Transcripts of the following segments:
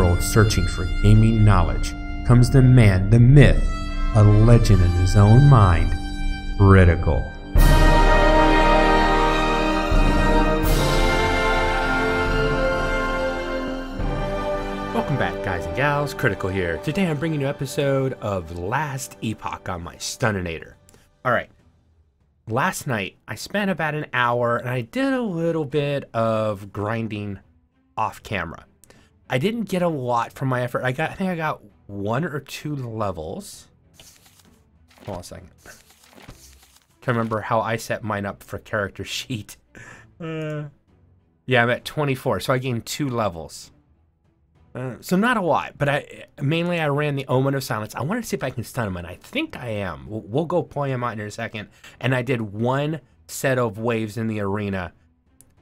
world searching for gaming knowledge comes the man, the myth, a legend in his own mind, Critical. Welcome back, guys and gals. Critical here. Today I'm bringing you an episode of Last Epoch on my Stuninator. Alright, last night I spent about an hour and I did a little bit of grinding off camera. I didn't get a lot from my effort. I think I got 1 or 2 levels. Hold on a second. Can't remember how I set mine up for character sheet. Yeah, I'm at 24, so I gained 2 levels. So not a lot, but I ran the Omen of Silence. I wanted to see if I can stun him, and I think I am. We'll go play him out in a second. And I did 1 set of waves in the arena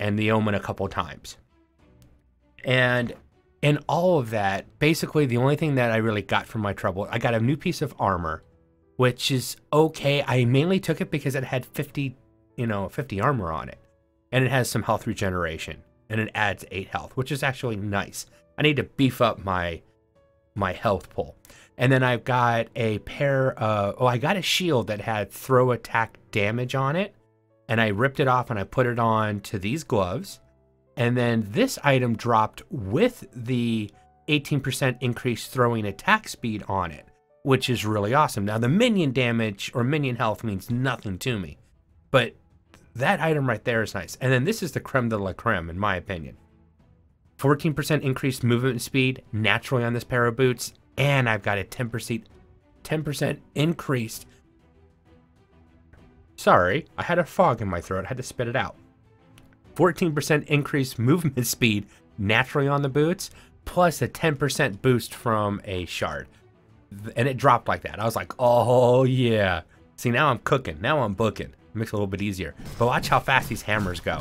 and the Omen a couple times. And in all of that, basically the only thing that I really got from my trouble, I got a new piece of armor, which is okay. I mainly took it because it had 50 armor on it. And it has some health regeneration. And it adds 8 health, which is actually nice. I need to beef up my health pool. And then I've got a pair of, I got a shield that had throw attack damage on it. And I ripped it off and I put it on to these gloves. And then this item dropped with the 18% increased throwing attack speed on it, which is really awesome. Now the minion damage or minion health means nothing to me, but that item right there is nice. And then this is the creme de la creme in my opinion. 14% increased movement speed naturally on this pair of boots, and I've got a 10% increased. Sorry, I had a fog in my throat. I had to spit it out. 14% increased movement speed naturally on the boots, plus a 10% boost from a shard. And it dropped like that. I was like, oh yeah. See, now I'm cooking. Now I'm booking. Makes it a little bit easier. But watch how fast these hammers go.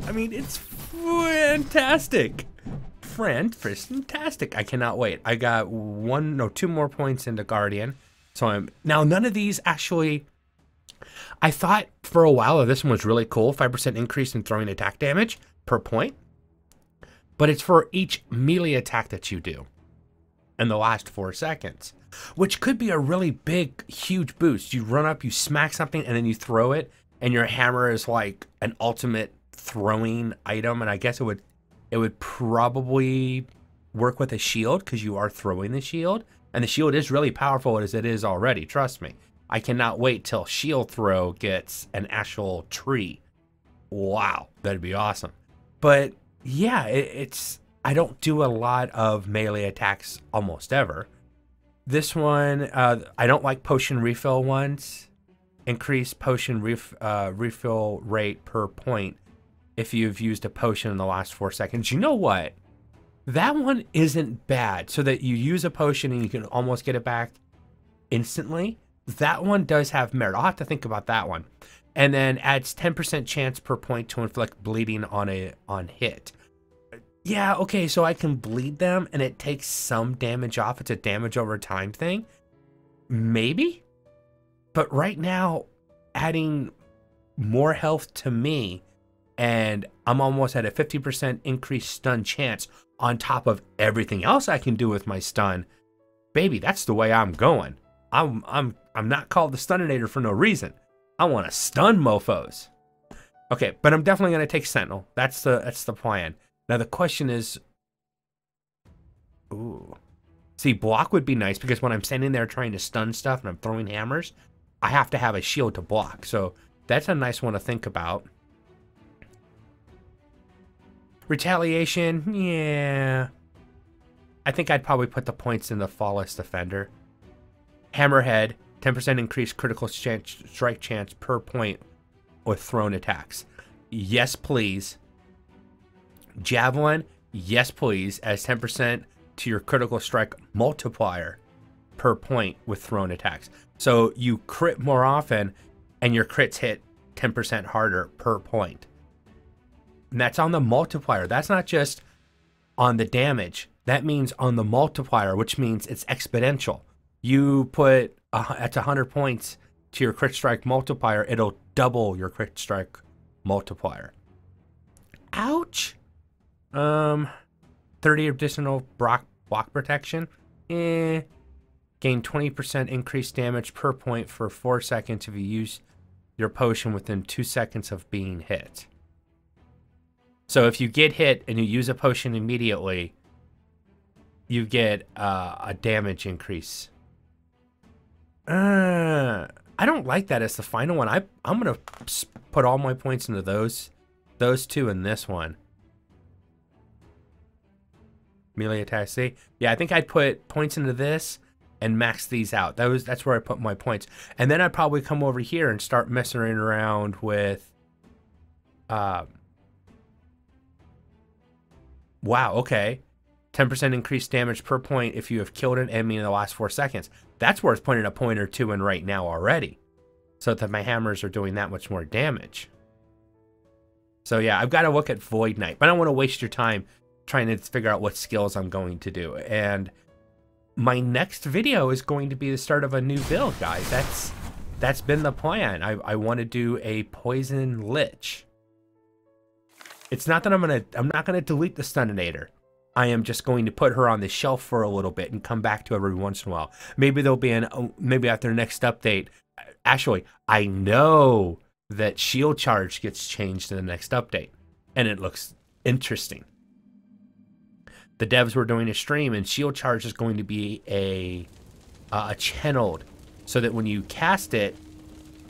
I mean, it's fantastic. Fantastic. I cannot wait. I got 2 more points into Guardian. So now none of these actually, I thought for a while that this one was really cool. 5% increase in throwing attack damage per point. But it's for each melee attack that you do in the last 4 seconds, which could be a really big, huge boost. You run up, you smack something, and then you throw it, and your hammer is like an ultimate throwing item. And I guess it would probably work with a shield because you are throwing the shield, and the shield is really powerful as it is already. Trust me. I cannot wait till shield throw gets an actual tree. Wow, that'd be awesome. But yeah, I don't do a lot of melee attacks almost ever. This one, I don't like potion refill ones. Increase potion refill rate per point if you've used a potion in the last 4 seconds. You know what? That one isn't bad, so that you use a potion and you can almost get it back instantly. That one does have merit. I'll have to think about that one. And then adds 10% chance per point to inflict bleeding on hit. Yeah, okay, so I can bleed them and it takes some damage off. It's a damage over time thing. Maybe? But right now, adding more health to me, and I'm almost at a 50% increased stun chance on top of everything else I can do with my stun. Baby, that's the way I'm going. I'm not called the Stuninator for no reason. I want to stun mofos. Okay, but I'm definitely going to take Sentinel. That's the plan. Now the question is, ooh. See, block would be nice because when I'm standing there trying to stun stuff and I'm throwing hammers, I have to have a shield to block. So that's a nice one to think about. Retaliation, yeah. I think I'd probably put the points in the Flawless Defender. Hammerhead, 10% increased critical strike chance per point with thrown attacks. Yes, please. Javelin, yes, please, as 10% to your critical strike multiplier per point with thrown attacks. So you crit more often and your crits hit 10% harder per point. And that's on the multiplier. That's not just on the damage. That means on the multiplier, which means it's exponential. You put at 100 points to your crit strike multiplier, it'll double your crit strike multiplier. Ouch. 30 additional block protection. Gain 20% increased damage per point for 4 seconds if you use your potion within 2 seconds of being hit. So if you get hit and you use a potion immediately, you get a damage increase. I don't like that as the final one. I'm gonna put all my points into those two and this one. Melee attack. See, yeah, I think I'd put points into this and max these out. That's where I put my points. And then I'd probably come over here and start messing around with. Wow. Okay. 10% increased damage per point if you have killed an enemy in the last 4 seconds. That's worth putting a point or two in right now already, so that my hammers are doing that much more damage. So yeah, I've got to look at Void Knight, but I don't want to waste your time trying to figure out what skills I'm going to do. And my next video is going to be the start of a new build, guys. That's been the plan. I want to do a poison Lich. It's not that I'm not gonna delete the Stuninator. I am just going to put her on the shelf for a little bit and come back to every once in a while. Maybe there'll be maybe after the next update. Actually, I know that shield charge gets changed in the next update, and it looks interesting. The devs were doing a stream, and shield charge is going to be a channeled, so that when you cast it,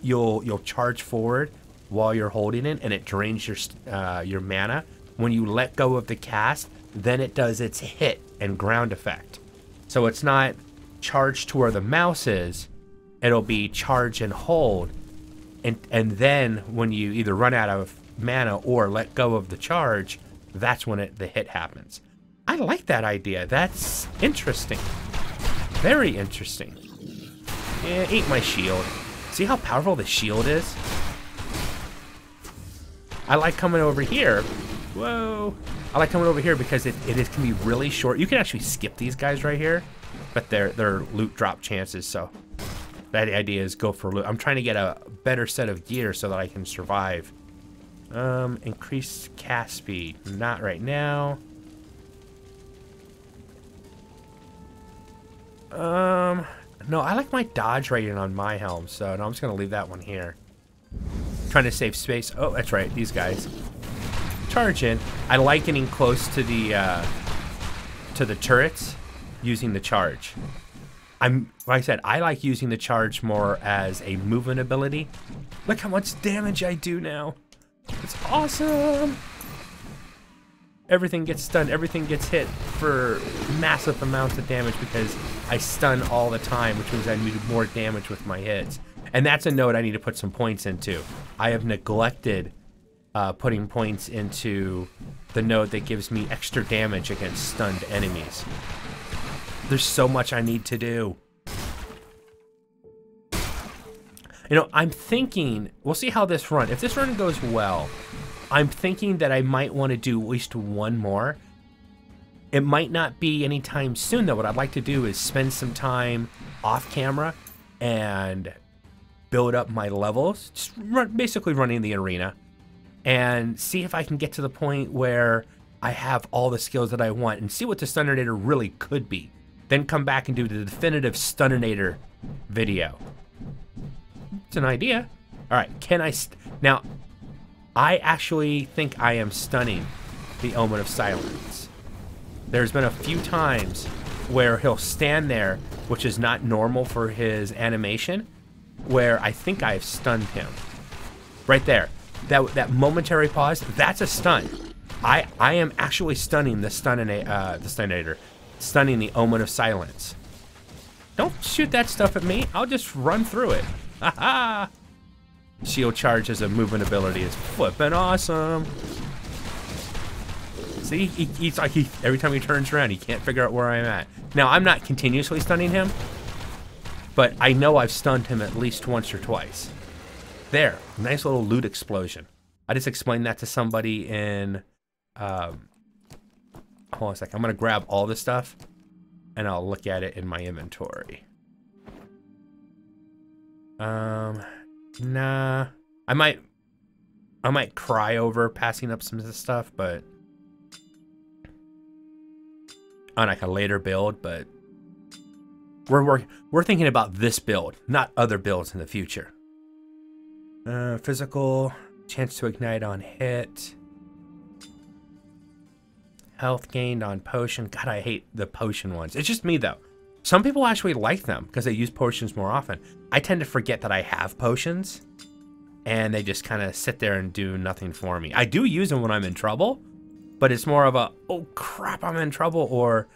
you'll charge forward while you're holding it, and it drains your mana. When you let go of the cast, then it does its hit and ground effect. So it's not charged to where the mouse is, it'll be charge and hold, and then when you either run out of mana or let go of the charge, that's when the hit happens. I like that idea. That's interesting. Very interesting. Yeah, eat my shield. See how powerful the shield is? I like coming over here. Whoa. I like coming over here because it can be really short. You can actually skip these guys right here, but they're loot drop chances, so that idea is go for loot. I'm trying to get a better set of gear so that I can survive. Increased cast speed. Not right now. No, I like my dodge rating on my helm, so no, I'm just gonna leave that one here. Trying to save space. Oh, that's right, these guys. Charge in. I like getting close to the turrets using the charge. Like I said, I like using the charge more as a movement ability. Look how much damage I do now. It's awesome. Everything gets stunned, everything gets hit for massive amounts of damage because I stun all the time, which means I do more damage with my hits. And that's a note I need to put some points into. I have neglected putting points into the node that gives me extra damage against stunned enemies. There's so much I need to do. You know, I'm thinking, we'll see how this run. If this run goes well, I'm thinking that I might want to do at least one more. It might not be anytime soon, though. What I'd like to do is spend some time off camera and build up my levels, just basically running the arena, and see if I can get to the point where I have all the skills that I want and see what the Stuninator really could be. Then come back and do the definitive Stuninator video. It's an idea. All right, now, I actually think I am stunning the Omen of Silence. There's been a few times where he'll stand there, which is not normal for his animation, where I think I've stunned him. Right there. That momentary pause, that's a stun. I am actually stunning the Stuninator. Stunning the Omen of Silence. Don't shoot that stuff at me. I'll just run through it. Haha! Shield charge as a movement ability is flippin' awesome. See, he's like every time he turns around, he can't figure out where I'm at. Now, I'm not continuously stunning him, but I know I've stunned him at least once or twice. There, nice little loot explosion. I just explained that to somebody in, hold on a second. I'm gonna grab all this stuff and I'll look at it in my inventory. Nah, I might cry over passing up some of this stuff, but on like a later build, but we're thinking about this build, not other builds in the future. Physical, chance to ignite on hit. Health gained on potion. God, I hate the potion ones. It's just me though. Some people actually like them because they use potions more often. I tend to forget that I have potions and they just kind of sit there and do nothing for me. I do use them when I'm in trouble, but it's more of a, oh crap, I'm in trouble, or,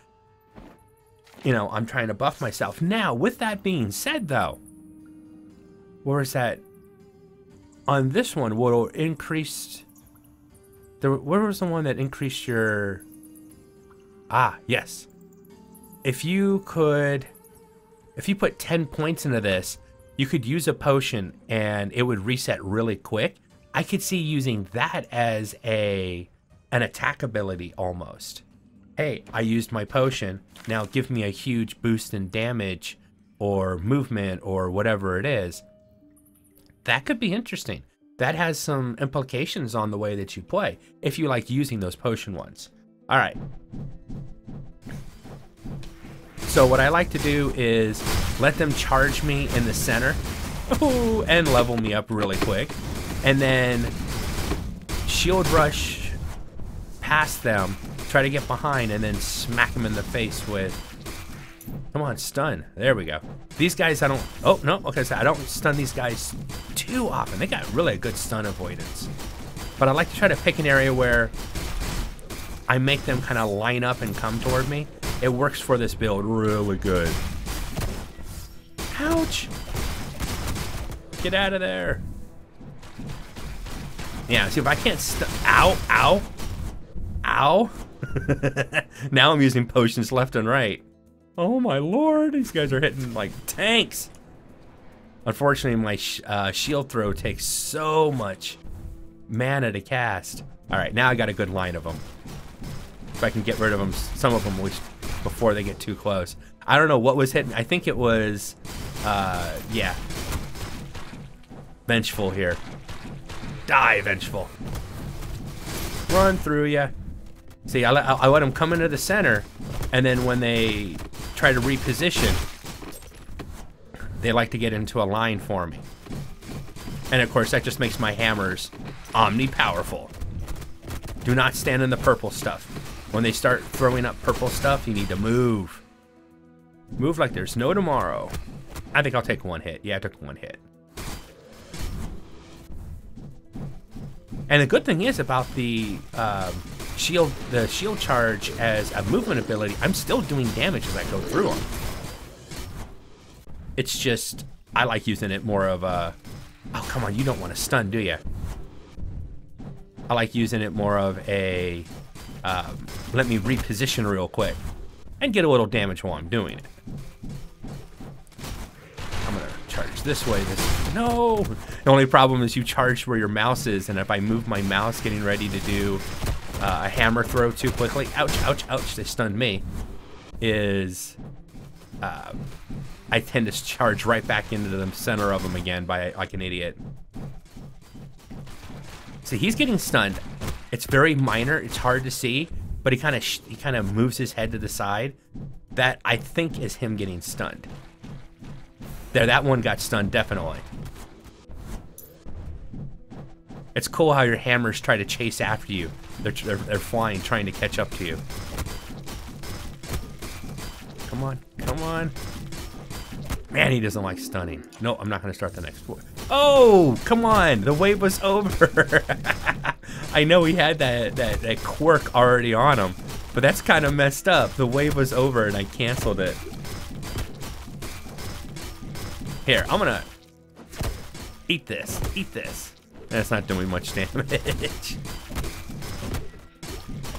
you know, I'm trying to buff myself. Now, with that being said though, where is that? On this one, will increase, where was the one that increased your, ah, yes. If you put 10 points into this, you could use a potion and it would reset really quick. I could see using that as an attack ability almost. Hey, I used my potion, now give me a huge boost in damage or movement or whatever it is. That could be interesting. That has some implications on the way that you play, if you like using those potion ones. All right. So what I like to do is let them charge me in the center and level me up really quick. And then shield rush past them, try to get behind, and then smack them in the face with, come on, stun. There we go. These guys I don't, oh no, okay, so I don't stun these guys too often. They got really a good stun avoidance. But I like to try to pick an area where I make them kind of line up and come toward me. It works for this build really good. Ouch! Get out of there. Yeah, see if I can't ow, ow, ow. Now I'm using potions left and right. Oh my lord, these guys are hitting like tanks. Unfortunately, my shield throw takes so much mana to cast. All right, now I got a good line of them. If I can get rid of them, some of them, at least before they get too close. I don't know what was hitting. I think it was, yeah. Vengeful here. Die, Vengeful. Run through ya. See, I let them come into the center, and then when they try to reposition, they like to get into a line for me. And of course, that just makes my hammers omni-powerful. Do not stand in the purple stuff. When they start throwing up purple stuff, you need to move. Move like there's no tomorrow. I think I'll take one hit. Yeah, I took one hit. And the good thing is about the shield charge as a movement ability, I'm still doing damage as I go through them. It's just, I like using it more of a, oh come on, you don't want to stun, do you? I like using it more of a, let me reposition real quick and get a little damage while I'm doing it. I'm gonna charge this way, no! The only problem is you charge where your mouse is, and if I move my mouse getting ready to do a hammer throw too quickly, ouch, ouch, ouch, they stunned me, is I tend to charge right back into the center of them again by like an idiot. See, he's getting stunned. It's very minor, it's hard to see, but he kind of moves his head to the side. That, I think, is him getting stunned. There, that one got stunned, definitely. It's cool how your hammers try to chase after you. They're flying, trying to catch up to you. Come on, come on. Man, he doesn't like stunning. No, I'm not going to start the next one. Oh, come on. The wave was over. I know he had that quirk already on him, but that's kind of messed up. The wave was over and I canceled it. Here, I'm going to eat this. Eat this. That's not doing much damage.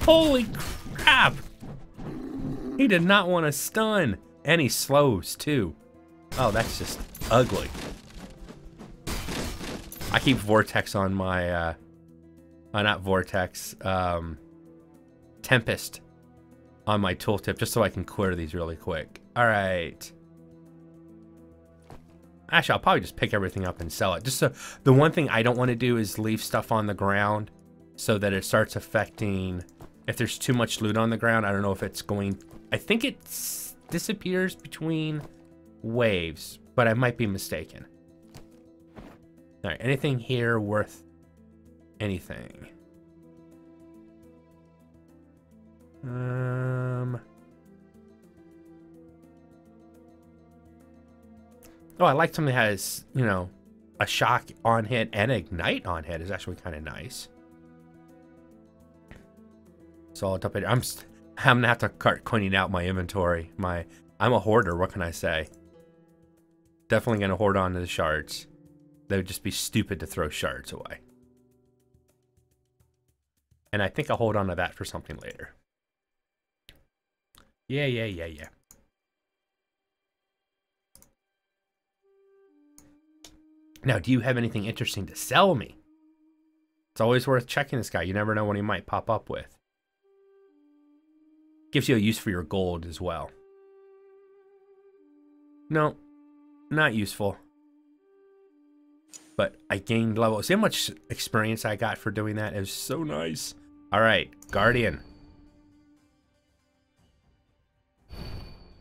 Holy crap. He did not want to stun. And he slows too. Oh, that's just ugly. I keep Vortex on my, not Vortex, Tempest on my tooltip just so I can clear these really quick. All right. Actually, I'll probably just pick everything up and sell it. Just so, the one thing I don't want to do is leave stuff on the ground so that it starts affecting, if there's too much loot on the ground, I don't know if it's going, I think it disappears between waves, but I might be mistaken. All right, anything here worth anything? Oh, I like something that has, you know, a shock on hit and ignite on hit is actually kind of nice. So I'll dump it. I'm gonna have to start cleaning out my inventory. I'm a hoarder. What can I say? Definitely gonna hoard on to the shards. They would just be stupid to throw shards away. And I think I'll hold on to that for something later. Yeah. Now, do you have anything interesting to sell me? It's always worth checking this guy. You never know what he might pop up with. Gives you a use for your gold as well. No, not useful. But I gained level. See how much experience I got for doing that? It was so nice. All right, Guardian.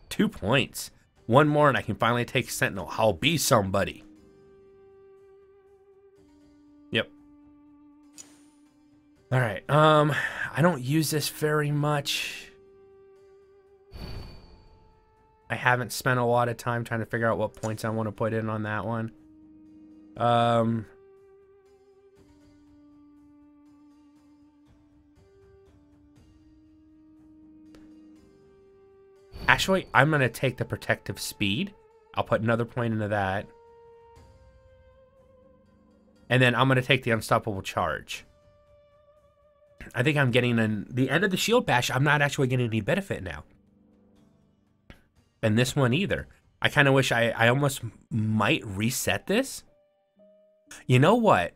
2 points. One more and I can finally take Sentinel. I'll be somebody. Yep. All right. I don't use this very much. I haven't spent a lot of time trying to figure out what points I want to put in on that one. Actually, I'm going to take the protective speed. I'll put another point into that. And then I'm going to take the unstoppable charge. I think I'm getting the end of the shield bash. I'm not actually getting any benefit now. And this one either. I kind of wish I almost might reset this. You know what?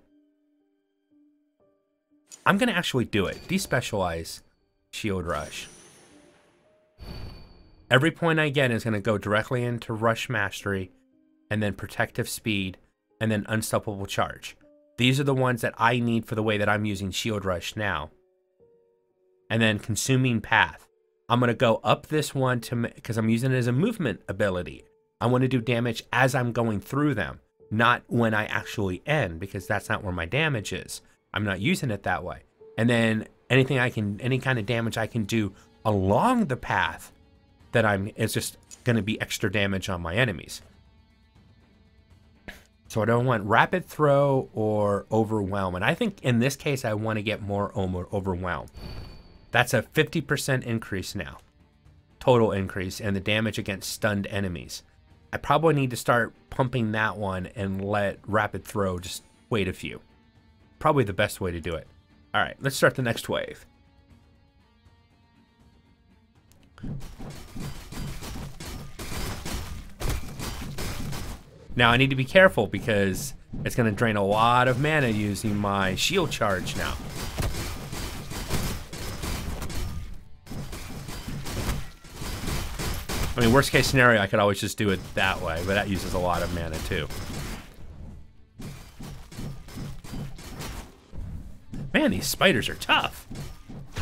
I'm going to actually do it. Despecialize Shield Rush. Every point I get is going to go directly into Rush Mastery, and then Protective Speed, and then Unstoppable Charge. These are the ones that I need for the way that I'm using Shield Rush now. And then Consuming Path. I'm going to go up this one because I'm using it as a movement ability. I want to do damage as I'm going through them, not when I actually end, because that's not where my damage is. I'm not using it that way. And then any kind of damage I can do along the path that it's just going to be extra damage on my enemies. So I don't want Rapid Throw or Overwhelm. And I think in this case, I want to get more Overwhelm. That's a 50% increase now. Total increase in the damage against stunned enemies. I probably need to start pumping that one and let Rapid Throw just wait a few. Probably the best way to do it. All right, let's start the next wave. Now I need to be careful because it's going to drain a lot of mana using my shield charge now. I mean, worst case scenario, I could always just do it that way, but that uses a lot of mana too. Man, these spiders are tough.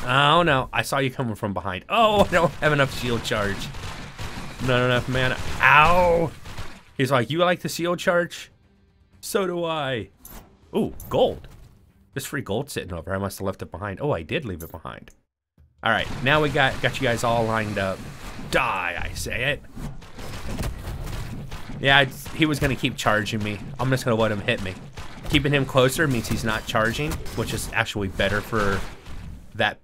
Oh no, I saw you coming from behind. Oh, I don't have enough shield charge. Not enough mana. Ow! He's like, you like the shield charge? So do I. Ooh, gold. There's free gold sitting over. I must have left it behind. Oh, I did leave it behind. All right, now we got you guys all lined up. Die, I say it. Yeah, he was gonna keep charging me. I'm just gonna let him hit me. Keeping him closer means he's not charging, which is actually better for that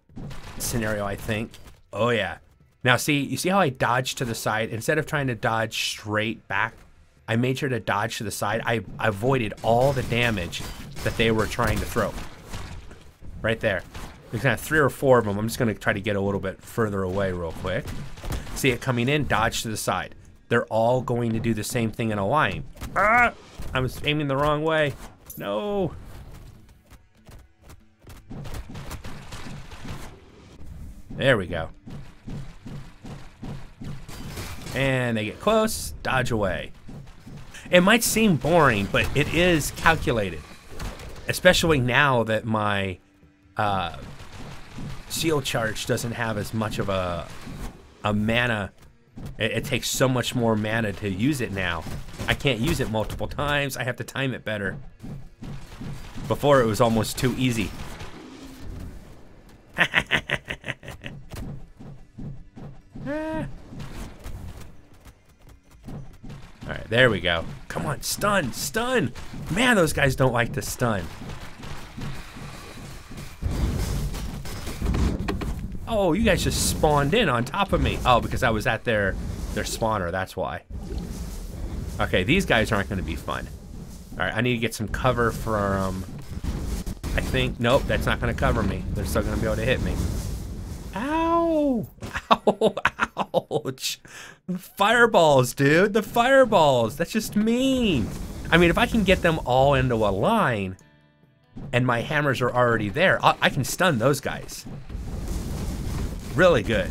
scenario, I think. Oh yeah. Now see, you see how I dodged to the side? Instead of trying to dodge straight back, I made sure to dodge to the side. I avoided all the damage that they were trying to throw. Right there. There's kind of 3 or 4 of them. I'm just gonna try to get a little bit further away real quick. See it coming in, dodge to the side. They're all going to do the same thing in a line. Ah! I was aiming the wrong way. No. There we go. And they get close, dodge away. It might seem boring, but it is calculated. Especially now that my shield charge doesn't have as much of a a mana. It takes so much more mana to use it now. I can't use it multiple times. I have to time it better. Before it was almost too easy. Alright, there we go. Come on, stun, stun! Man, those guys don't like to stun. Oh, you guys just spawned in on top of me. Oh, because I was at their spawner, that's why. Okay, these guys aren't going to be fun. Alright, I need to get some cover from... I think... Nope, that's not going to cover me. They're still going to be able to hit me. Ow! Ow! Ouch! The fireballs, dude! The fireballs! That's just mean! I mean, if I can get them all into a line, and my hammers are already there, I can stun those guys. Really good.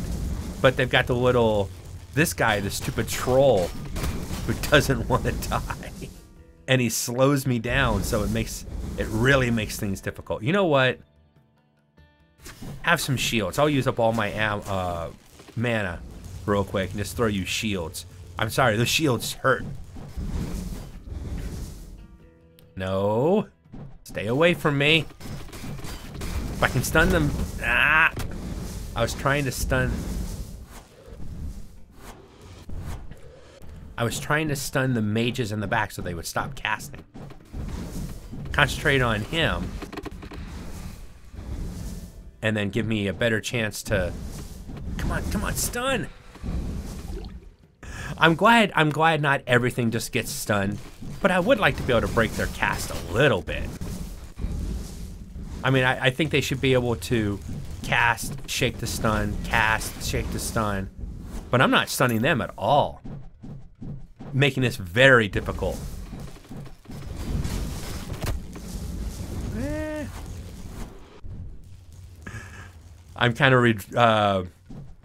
But they've got the little... This guy, the stupid troll, who doesn't want to die. And he slows me down, so it really makes things difficult. You know what? Have some shields. I'll use up all my mana real quick and just throw you shields. I'm sorry, those shields hurt. No. Stay away from me. If I can stun them... Ah! I was trying to stun... I was trying to stun the mages in the back so they would stop casting. Concentrate on him. And then give me a better chance to... Come on, stun! I'm glad not everything just gets stunned, but I would like to be able to break their cast a little bit. I mean, I think they should be able to cast, shake the stun, cast, shake the stun, but I'm not stunning them at all, making this very difficult. I'm kind of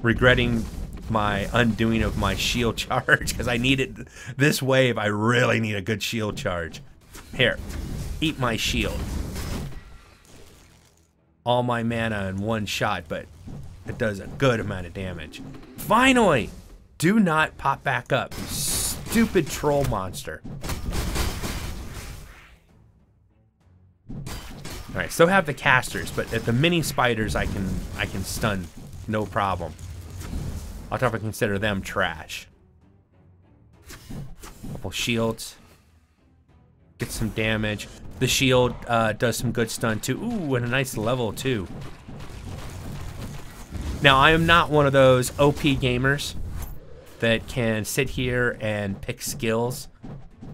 regretting my undoing of my shield charge because I needed this wave. I really need a good shield charge. Here, eat my shield. All my mana in one shot, but it does a good amount of damage. Finally! Do not pop back up, you stupid troll monster. Alright, still have the casters, but at the mini spiders I can stun, no problem. I'll try to consider them trash. Couple shields. Get some damage. The shield does some good stun too. Ooh, and a nice level too. Now, I am not one of those OP gamers that can sit here and pick skills,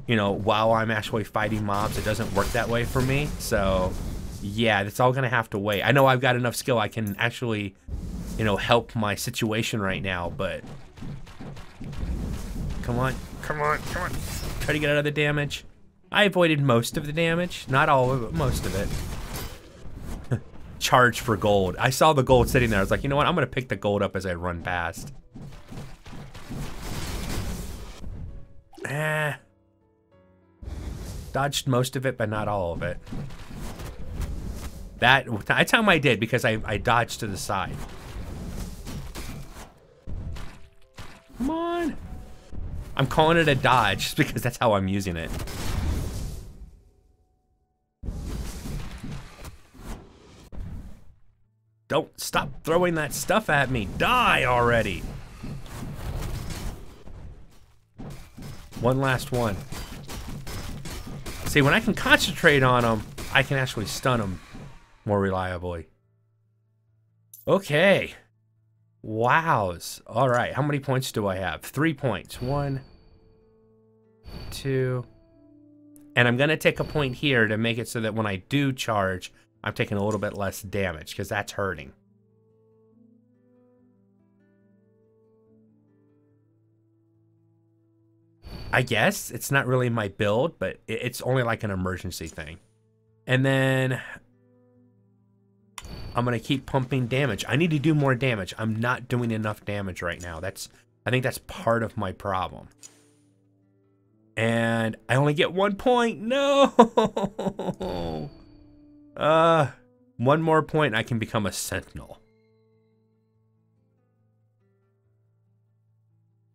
you know, while I'm actually fighting mobs. It doesn't work that way for me. So, yeah, that's all gonna have to wait. I know I've got enough skill I can actually, you know, help my situation right now, but come on, come on, come on. Try to get out of the damage. I avoided most of the damage. Not all of it, but most of it. Charge for gold. I saw the gold sitting there. I was like, you know what? I'm going to pick the gold up as I run past. Dodged most of it, but not all of it. That time I did because I dodged to the side. Come on. I'm calling it a dodge just because that's how I'm using it. Don't stop throwing that stuff at me. Die already. One last one. See, when I can concentrate on them, I can actually stun them more reliably. Okay. Wows. All right. How many points do I have? 3 points. 1, 2. And I'm going to take a point here to make it so that when I do charge, I'm taking a little bit less damage because that's hurting. I guess it's not really my build, but it's only like an emergency thing. And then I'm going to keep pumping damage. I need to do more damage. I'm not doing enough damage right now. I think that's part of my problem. And I only get 1 point. No! One more point and I can become a sentinel.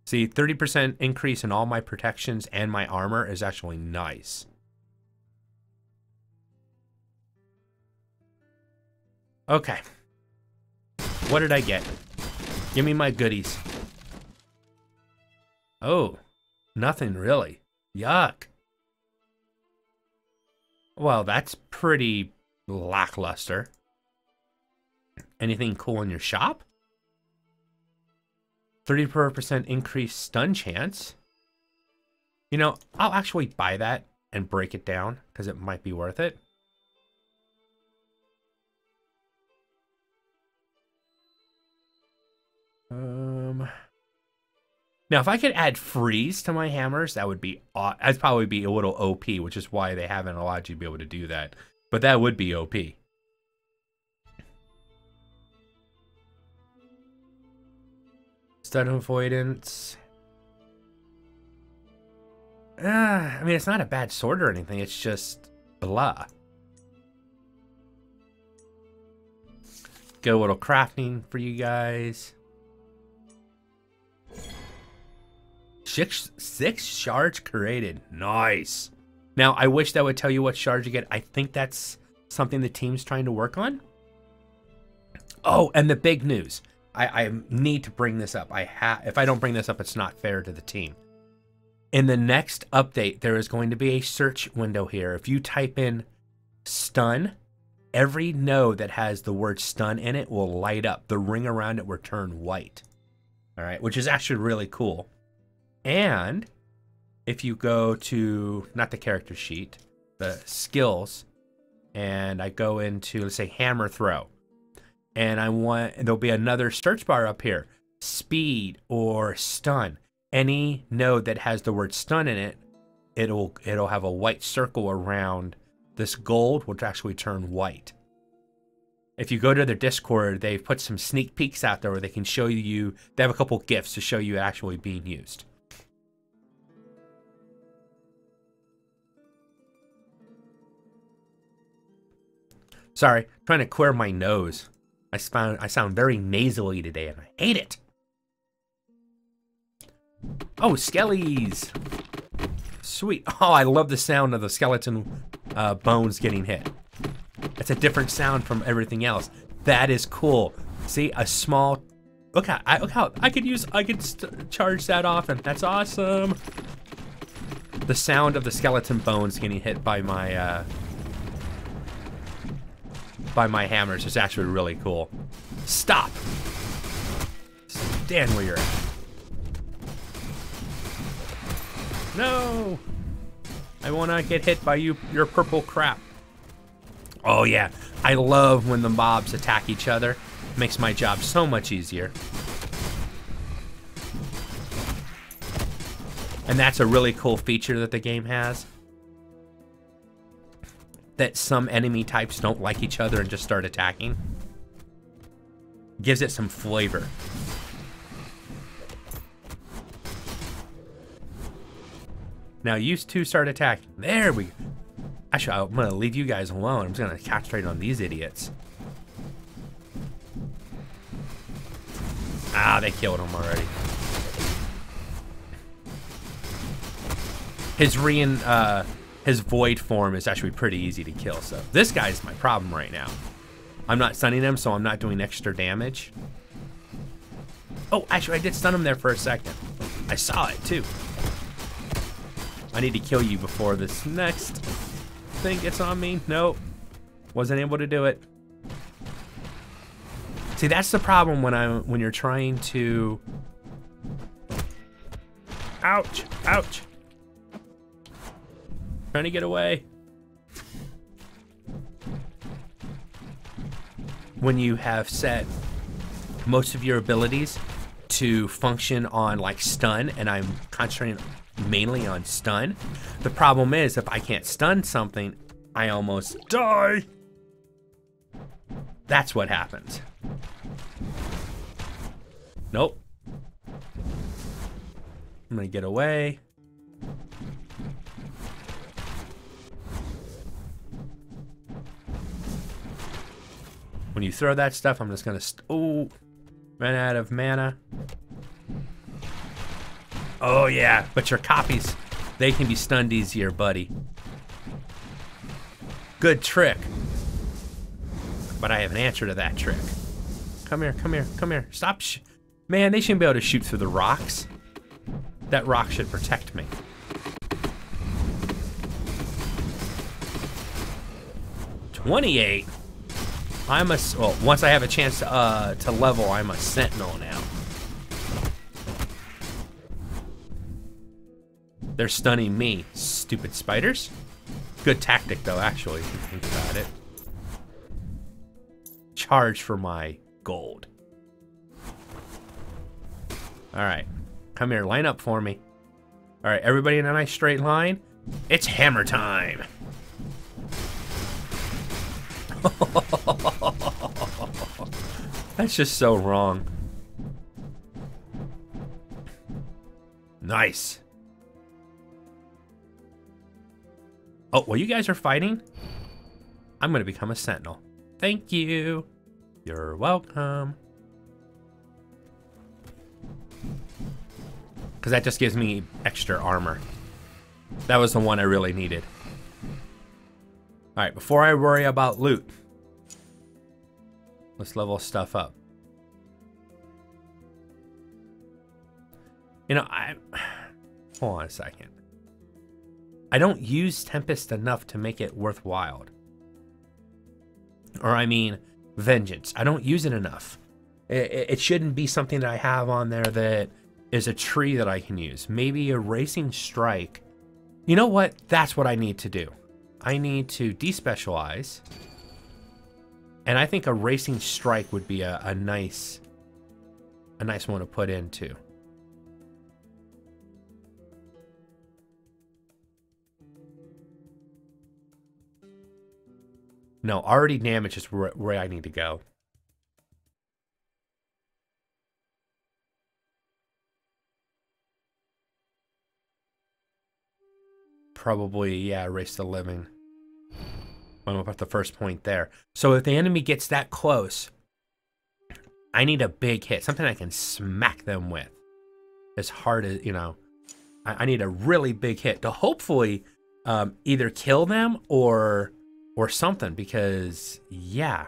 See, 30% increase in all my protections and my armor is actually nice. Okay. What did I get? Give me my goodies. Oh, nothing really. Yuck. Well, that's pretty lackluster. Anything cool in your shop? 34% increased stun chance. You know, I'll actually buy that and break it down because it might be worth it. Now, if I could add freeze to my hammers, that would be that'd probably be a little OP, which is why they haven't allowed you to be able to do that. But that would be OP. Stun avoidance. I mean, it's not a bad sword or anything. It's just blah. Go a little crafting for you guys. Six shards created. Nice. Now, I wish that would tell you what shards you get. I think that's something the team's trying to work on. Oh, and the big news. I need to bring this up. If I don't bring this up, it's not fair to the team. In the next update, there is going to be a search window here. If you type in stun, every node that has the word stun in it will light up. The ring around it will turn white. All right, which is actually really cool. And if you go to, not the character sheet, the skills, and I go into, let's say, hammer throw, and there'll be another search bar up here, speed or stun. Any node that has the word stun in it, it'll have a white circle around this gold, which actually turn white. If you go to their Discord, they've put some sneak peeks out there where they can show you, they have a couple GIFs to show you it actually being used. Sorry, trying to clear my nose. I sound very nasally today, and I hate it. Oh, skellies. Sweet. Oh, I love the sound of the skeleton bones getting hit. It's a different sound from everything else. That is cool. See, a small... Look how I could charge that off, and that's awesome. The sound of the skeleton bones getting hit by my hammers is actually really cool. Stop. Stand where you're at. No. I want to get hit by your purple crap. Oh yeah, I love when the mobs attack each other. Makes my job so much easier. And that's a really cool feature that the game has. That some enemy types don't like each other and just start attacking. Gives it some flavor. Now you two start attacking. There we go. Actually, I'm gonna leave you guys alone. I'm just gonna concentrate on these idiots. Ah, they killed him already. His void form is actually pretty easy to kill. So this guy's my problem right now. I'm not stunning him, so I'm not doing extra damage. Oh, actually, I did stun him there for a second. I saw it too. I need to kill you before this next thing gets on me. Nope. Wasn't able to do it. See, that's the problem when you're trying to... Ouch! Ouch! Trying to get away. When you have set most of your abilities to function on like stun, and I'm concentrating mainly on stun, the problem is if I can't stun something, I almost die. That's what happens. Nope. I'm gonna get away. When you throw that stuff, I'm just gonna ran out of mana. Oh yeah, but your copies, they can be stunned easier, buddy. Good trick. But I have an answer to that trick. Come here, come here, come here. Stop. Man, they shouldn't be able to shoot through the rocks. That rock should protect me. $28. I'm a, well, once I have a chance to level, I'm a Sentinel now. They're stunning me, stupid spiders. Good tactic though, actually, if you think about it. Charge for my gold. All right, come here, line up for me. All right, everybody in a nice straight line. It's hammer time. That's just so wrong. Nice. Oh, while you guys are fighting, I'm gonna become a Sentinel. Thank you. You're welcome. Because that just gives me extra armor. That was the one I really needed. Alright, before I worry about loot, let's level stuff up. You know, hold on a second. I don't use Tempest enough to make it worthwhile. Or I mean, Vengeance. I don't use it enough. It shouldn't be something that I have on there that is a tree that I can use. Maybe a Racing Strike. You know what? That's what I need to do. I need to despecialize. And I think a Racing Strike would be a nice one to put into. No, already damage is where I need to go. Probably, yeah, erase the living. I'm gonna put the first point there. So if the enemy gets that close, I need a big hit, something I can smack them with. As hard as, you know, I need a really big hit to hopefully either kill them or something, because yeah.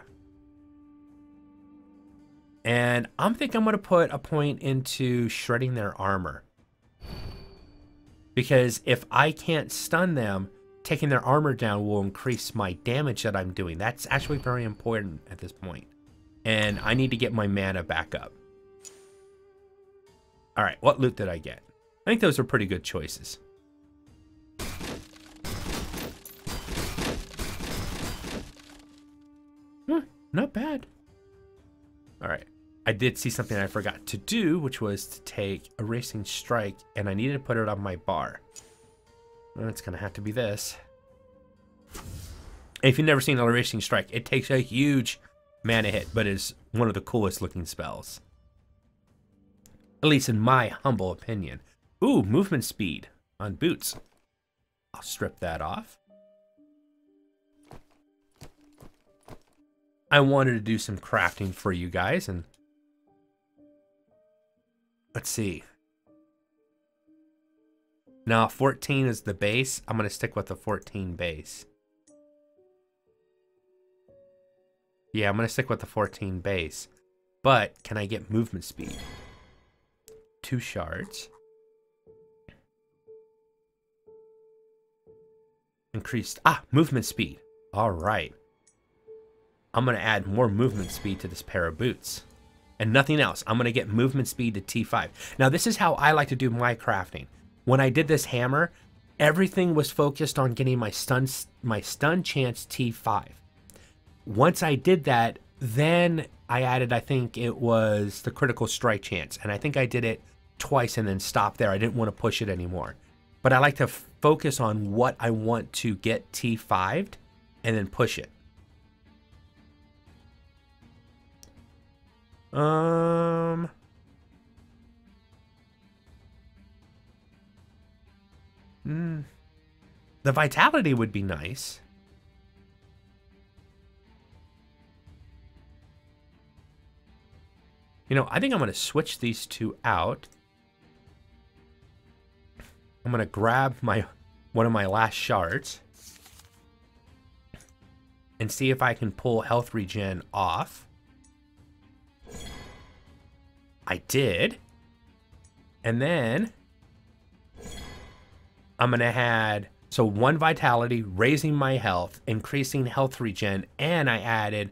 And I'm thinking I'm gonna put a point into shredding their armor. Because if I can't stun them, taking their armor down will increase my damage that I'm doing. That's actually very important at this point. And I need to get my mana back up. All right, what loot did I get? I think those are pretty good choices. Not bad. All right. I did see something I forgot to do, which was to take a Racing Strike, and I needed to put it on my bar. Well, it's going to have to be this. If you've never seen a Racing Strike, it takes a huge mana hit, but is one of the coolest looking spells. At least in my humble opinion. Ooh, movement speed on boots. I'll strip that off. I wanted to do some crafting for you guys, and let's see. Now 14 is the base. I'm going to stick with the 14 base. Yeah, I'm going to stick with the 14 base. But can I get movement speed? 2 shards. Increased. Movement speed. All right. I'm going to add more movement speed to this pair of boots. And nothing else. I'm going to get movement speed to T5. Now, this is how I like to do my crafting. When I did this hammer, everything was focused on getting my stun chance T5. Once I did that, then I added, I think it was the critical strike chance. And I think I did it twice and then stopped there. I didn't want to push it anymore. But I like to focus on what I want to get T5'd and then push it. The vitality would be nice. You know, I think I'm going to switch these two out. I'm gonna grab one of my last shards and see if I can pull health regen off. I did. And then I'm gonna add, so 1 vitality, raising my health, increasing health regen, and I added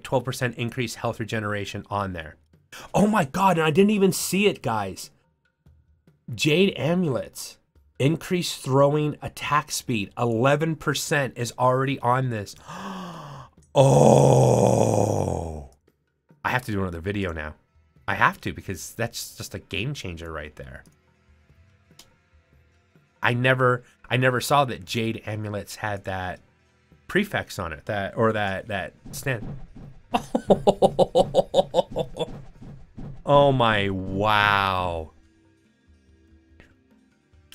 12% increased health regeneration on there. Oh my god, and I didn't even see it, guys. Jade amulets. Increased throwing attack speed. 11% is already on this. Oh. I have to do another video now. I have to, because that's just a game changer right there. I never saw that Jade amulets had that prefix on it, that stand. Oh my, wow.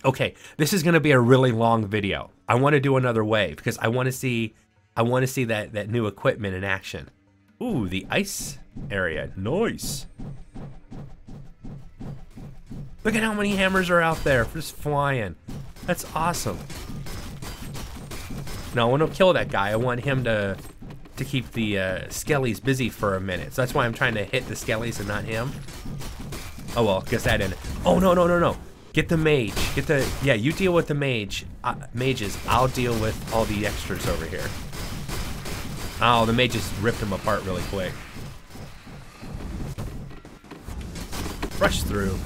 Okay, this is gonna be a really long video. I want to do another wave because I want to see that new equipment in action. Ooh, the ice area, nice. Look at how many hammers are out there, just flying. That's awesome. No, I want to kill that guy. I want him to keep the skellies busy for a minute. So that's why I'm trying to hit the skellies and not him. Oh well, guess that didn't. Oh no. Get the mage. Yeah, you deal with the mage. Mages. I'll deal with all the extras over here. Oh, the mage just ripped him apart really quick. Rush through.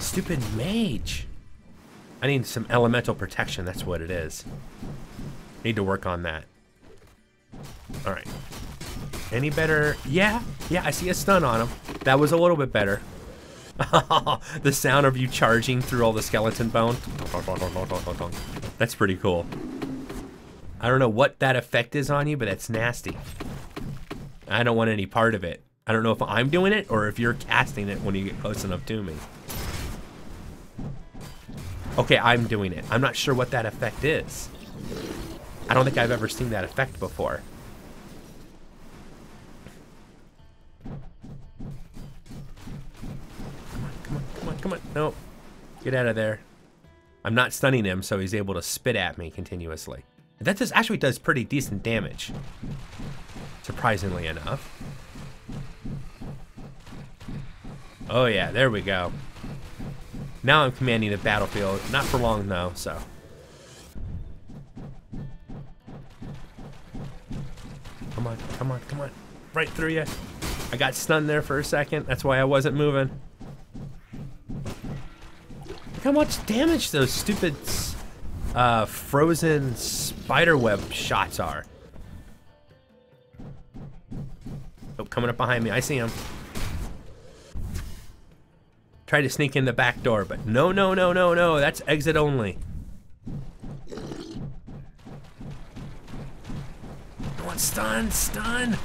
Stupid mage. I need some elemental protection. That's what it is. Need to work on that. All right. Any better? Yeah, I see a stun on him. That was a little bit better. The sound of you charging through all the skeleton bone. That's pretty cool. I don't know what that effect is on you, but it's nasty. I don't want any part of it. I don't know if I'm doing it or if you're casting it when you get close enough to me. Okay, I'm doing it. I'm not sure what that effect is. I don't think I've ever seen that effect before. Come on. No. Get out of there. I'm not stunning him, so he's able to spit at me continuously. That actually does pretty decent damage. Surprisingly enough. Oh yeah, there we go. Now I'm commanding the battlefield. Not for long though, so. Come on. Right through you. I got stunned there for a second. That's why I wasn't moving. Look how much damage those stupid frozen spiderweb shots are. Oh, coming up behind me. I see him. Tried to sneak in the back door, but no. That's exit only. Come on, stun.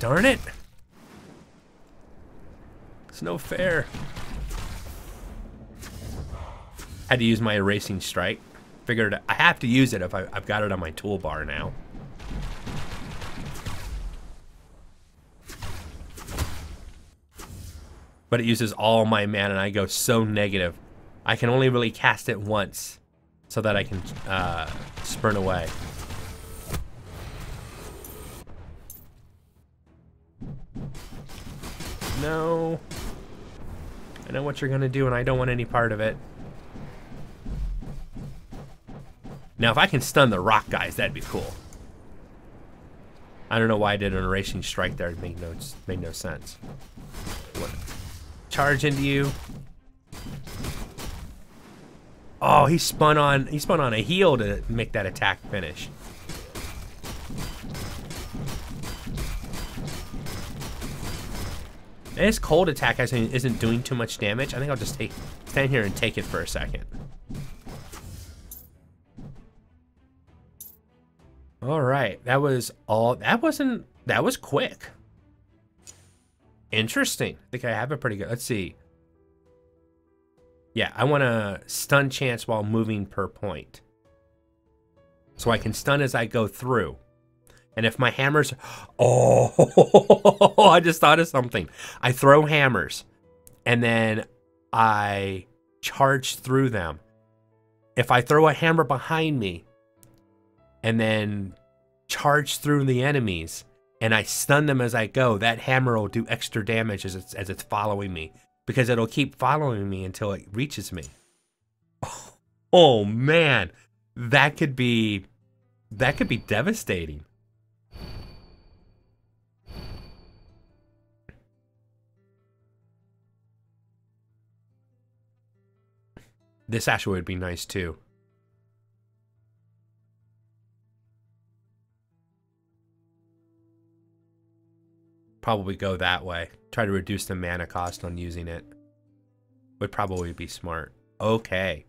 Darn it. It's no fair. Had to use my erasing strike. Figured I have to use it if I've got it on my toolbar now. But it uses all my mana and I go so negative. I can only really cast it once so that I can spurn away. No. I know what you're gonna do and I don't want any part of it. Now if I can stun the rock guys, that'd be cool. I don't know why I did an erasing strike there. It made no sense. What? Charge into you. Oh, he spun on a heal to make that attack finish. And his cold attack isn't doing too much damage. I think I'll just stand here and take it for a second. All right, that was quick. Interesting. I think I have it pretty good. Let's see. Yeah, I want a stun chance while moving per point. So I can stun as I go through. And if my hammers, oh, I just thought of something. I throw hammers and then I charge through them. If I throw a hammer behind me and then charge through the enemies and I stun them as I go, that hammer will do extra damage as it's following me, because it'll keep following me until it reaches me. Oh man, that could be devastating. This actually would be nice too. Probably go that way. Try to reduce the mana cost on using it. Would probably be smart. Okay.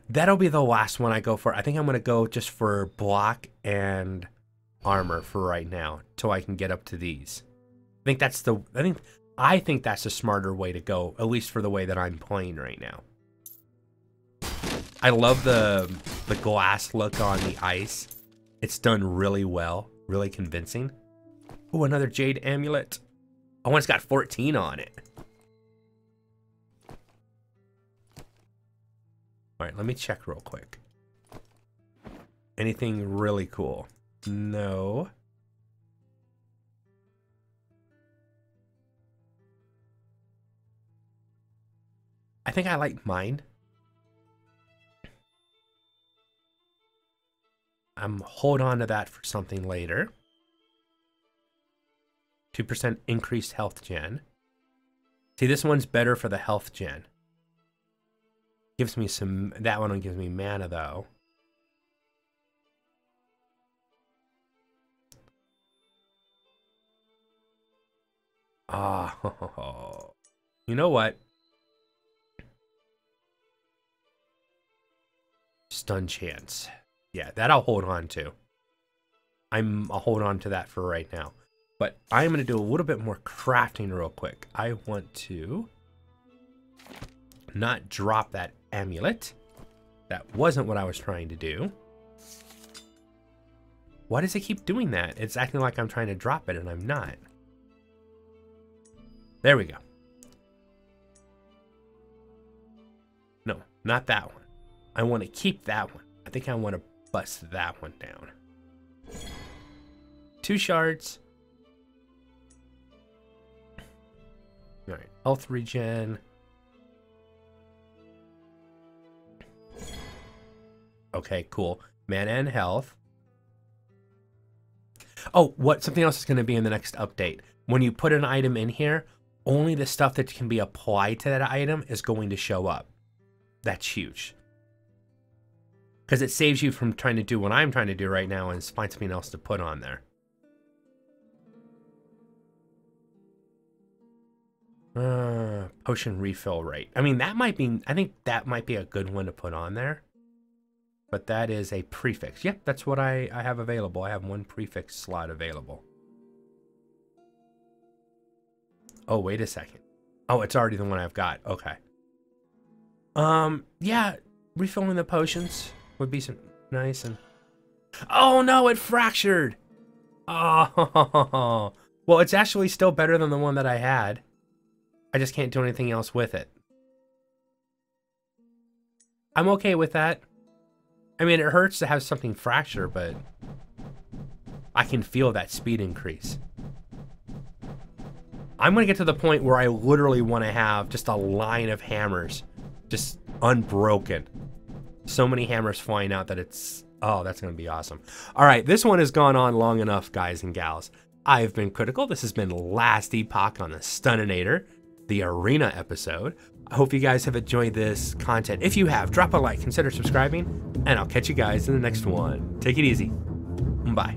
That'll be the last one I go for. I think I'm going to go just for block and armor for right now, till I can get up to these. I think that's the smarter way to go, at least for the way that I'm playing right now. I love the glass look on the ice. It's done really well, really convincing. Oh, another jade amulet. Oh, it's got 14 on it. All right, let me check real quick. Anything really cool? No. I think I like mine. I'm hold on to that for something later. 2% increased health gen. See, this one's better for the health gen. Gives me some, that one gives me mana though. Oh, you know what? Stun chance. Yeah, that I'll hold on to. I'll hold on to that for right now. But I'm going to do a little bit more crafting real quick. I want to not drop that amulet. That wasn't what I was trying to do. Why does it keep doing that? It's acting like I'm trying to drop it and I'm not. There we go. No, not that one. I want to keep that one. I think I want to bust that one down. 2 shards. All right, health regen. Okay, cool. Mana and health. Oh, something else is going to be in the next update. When you put an item in here, only the stuff that can be applied to that item is going to show up. That's huge. Because it saves you from trying to do what I'm trying to do right now and find something else to put on there. Potion refill rate. I mean, I think that might be a good one to put on there. But that is a prefix. Yep, that's what I have available. I have 1 prefix slot available. Oh, wait a second. Oh, it's already the one I've got. Okay. Yeah, refilling the potions would be nice. And oh no, it fractured. Oh, well, it's actually still better than the one that I had. I just can't do anything else with it. I'm okay with that. I mean, it hurts to have something fracture, but I can feel that speed increase. I'm going to get to the point where I literally want to have just a line of hammers, just unbroken. So many hammers flying out that it's, oh, that's going to be awesome. All right, this one has gone on long enough, guys and gals. I've been Critical. This has been Last Epoch on the Stuninator, the Arena episode. I hope you guys have enjoyed this content. If you have, drop a like, consider subscribing, and I'll catch you guys in the next one. Take it easy. Bye.